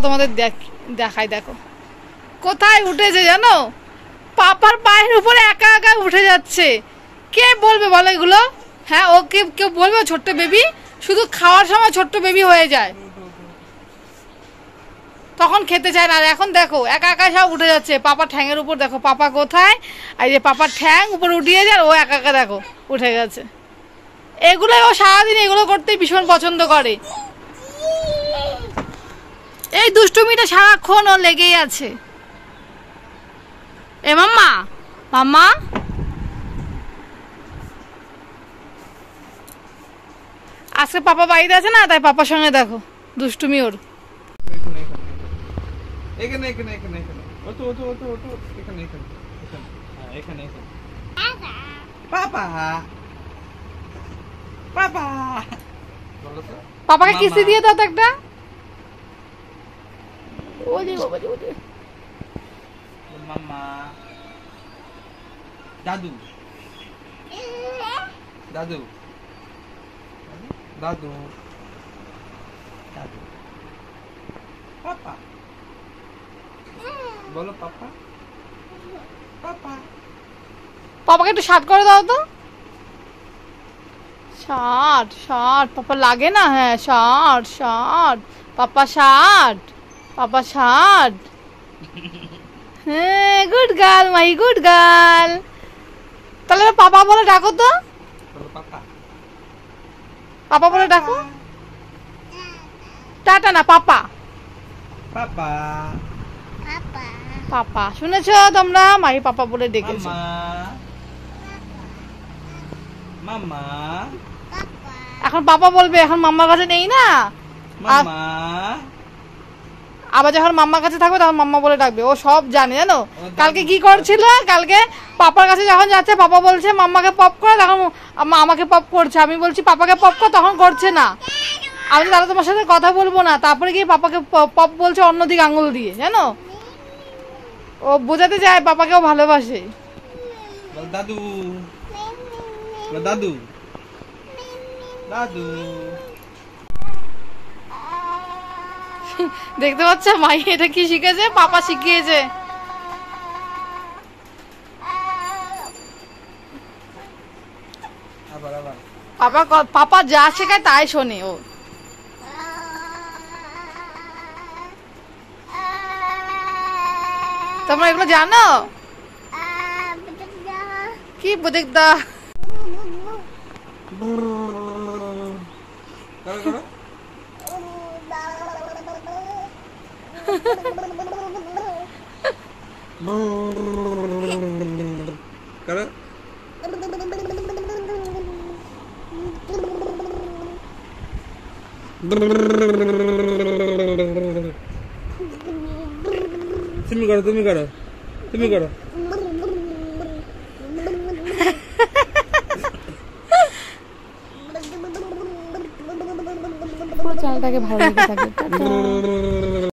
তোমাদের দেখাই, দেখো কোথায় উঠেছে জানো, পাপার পায়ের উপরে একা একা উঠে যাচ্ছে। কে বলবে বলো এগুলো? হ্যাঁ, ওকে কেউ বলবে ছোট্ট বেবি? শুধু খাওয়ার সময় ছোট্ট বেবি হয়ে যায়, তখন খেতে চায় না। আর এখন দেখো একা একা সব উঠে যাচ্ছে পাপার ঠ্যাঙের উপর। দেখো পাপা কোথায়, এই যে পাপার ঠ্যাং উপর উঠিয়ে যায়, ও একা একা দেখো উঠে গেছে। এগুলো ও সারাদিন এগুলো করতে ভীষণ পছন্দ করে। এই দুষ্টুমিটা সারাক্ষণ ও লেগেই আছে। এ মাম্মা, মাম্মা আজকে পাপা বাড়িতে আছে না, তাই পাপার সঙ্গে দেখো দুষ্টুমি ওর। এখানে এখানে এখানে এখানে ওটো ওটো ওটো ওটো এখানে এখানে এখানে হ্যাঁ এখানে এখানে পাপা পাপা বলো তো, পাপাকে কিস্তি দিয়ে দাও তো একটা। ওরে বাবা রে, ওরে মাম্মা দাদু দাদু দাদু দাদু পাপা বলো পাপা পাপা। পাপাকে একটু শার্ট করে দাও তো। শার্ট শার্ট পাপা লাগে না। হ্যাঁ শার্ট শার্ট পাপা শার্ট, পাপা শার্ট। হ্যাঁ গুড গার্ল, মাই গুড গার্ল। তাহলে পাপা বলে ডাকো তো, বলো পাপা পাপা বলে ডাকো। টাটা না, পাপা পাপা পাপা। শুনেছো তোমরা, মাই পাপা বলে ডেকেছো। মাম্মা এখন পাপা বলবে, এখন মাম্মার কাছে নেই না। মাম্মা আবার যখন মাম্মার কাছে থাকবে তখন মাম্মা বলে ডাকবে। ও সব জানে জানো। কালকে কি করছিল, কালকে পাপার কাছে যখন যাচ্ছে পাপা বলছে মাম্মাকে পপ করে, তখন আমাকে পপ করছে। আমি বলছি পাপাকে পপ কর, তখন করছে না। আমি তাহলে তোমার সাথে কথা বলবো না। তারপরে গিয়ে পাপাকে পপ বলছে অন্যদিকে আঙুল দিয়ে, জানো। ও বোঝাতে চায় পাপাকেও ভালোবাসে। দাদু দাদু দাদু দেখতে পাচ্ছ মাই এটা কি শিখেছে, পাপা শিখিয়েছে। আবার আবার পাপা যা শেখায় তাই শোনে ও। তোমরা এগুলো জানো কি? বুদেকদা করো তুমি করো তুমি করো তুমি করো। চ্যানেলটাকে ভালো লেগে থাকে।